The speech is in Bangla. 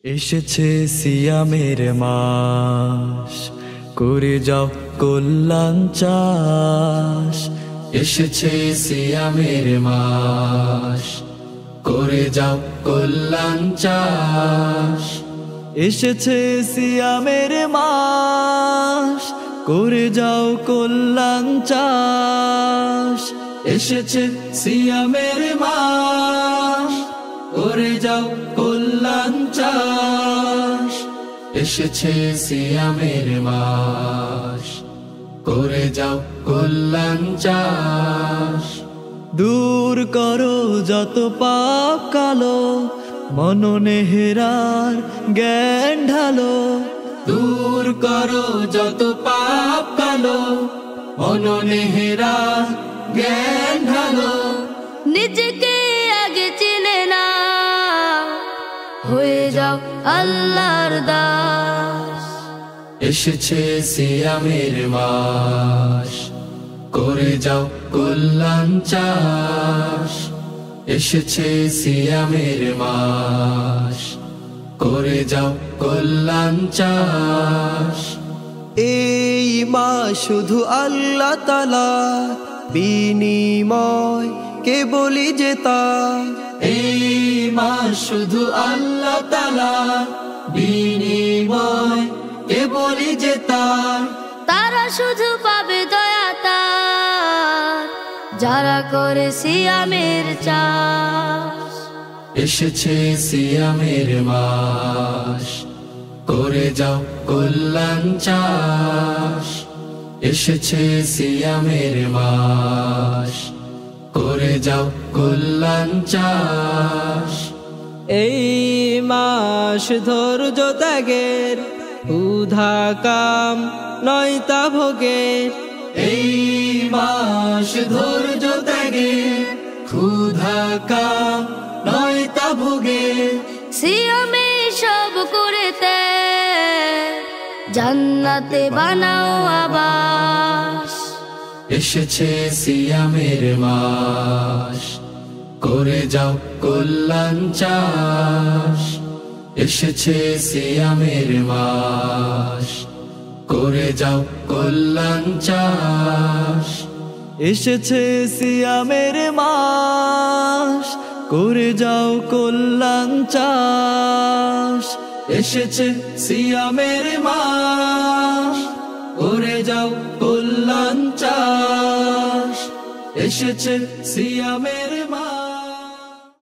এসেছে সিয়ামের মাস, করে যাও কল্যাণ চাষ। এসেছে সিয়ামের মাস, করে যাও কল্যাণ চাষ। এসেছে সিয়ামের মাস, করে যাও কল্যাণ চাষ। এসেছে সিয়ামের মাস, করে যাও কল্যাণ চাষ। এসেছে সিয়ামের মাস, করে যাও কল্যাণ চাষ। দূর করো যত পাপ কালো, মননে হেরার জ্ঞান ঢালো। দূর করো যত পাপ কালো, মননে হেরার জ্ঞান ঢালো। নিজেকে আগে চিনে না, হয়ে যাও আল্লাহর দাস। এসেছে সিয়ামের মাস, করে যাও কল্যাণ চাষ। এসেছে সিয়ামের মাস, করে যাও কল্যাণ চাষ। এই মাস শুধু আল্লাহ তাআলা বিনিময় কে বলি যে তার। এই মাস শুধু আল্লাহ তাআলা বিনিময় কে বলি যে তার। তারা শুধু পাবে দয়া তার, যারা করে সিয়ামের চাষ। এসেছে সিয়ামের মাস, করে যাও কল্যাণ চাষ। এসেছে সিয়ামের মাস, করে যাও কল্যাণ চাষ। এই মাস ধৈর্য ত্যাগের, ক্ষুধা কাম নয় তা ভোগের। এই মাস ধৈর্য ত্যাগে, ক্ষুধা কাম নয় তা ভোগে। সিয়ামে সব করে ত্যাগ, জান্নাতে বানাও আবাস। এসেছে সিয়ামের মাস, করে যাও কল্যাণ চাষ। এসেছে সিয়ামের মাস, করে যাও কল্যাণ চাষ। এসেছে সিয়ামের মাস, করে যাও কল্যাণ চাষ। এসেছে সিয়ামের মাস, করে যাও কল্যাণ চাষ। এসেছে সিয়ামের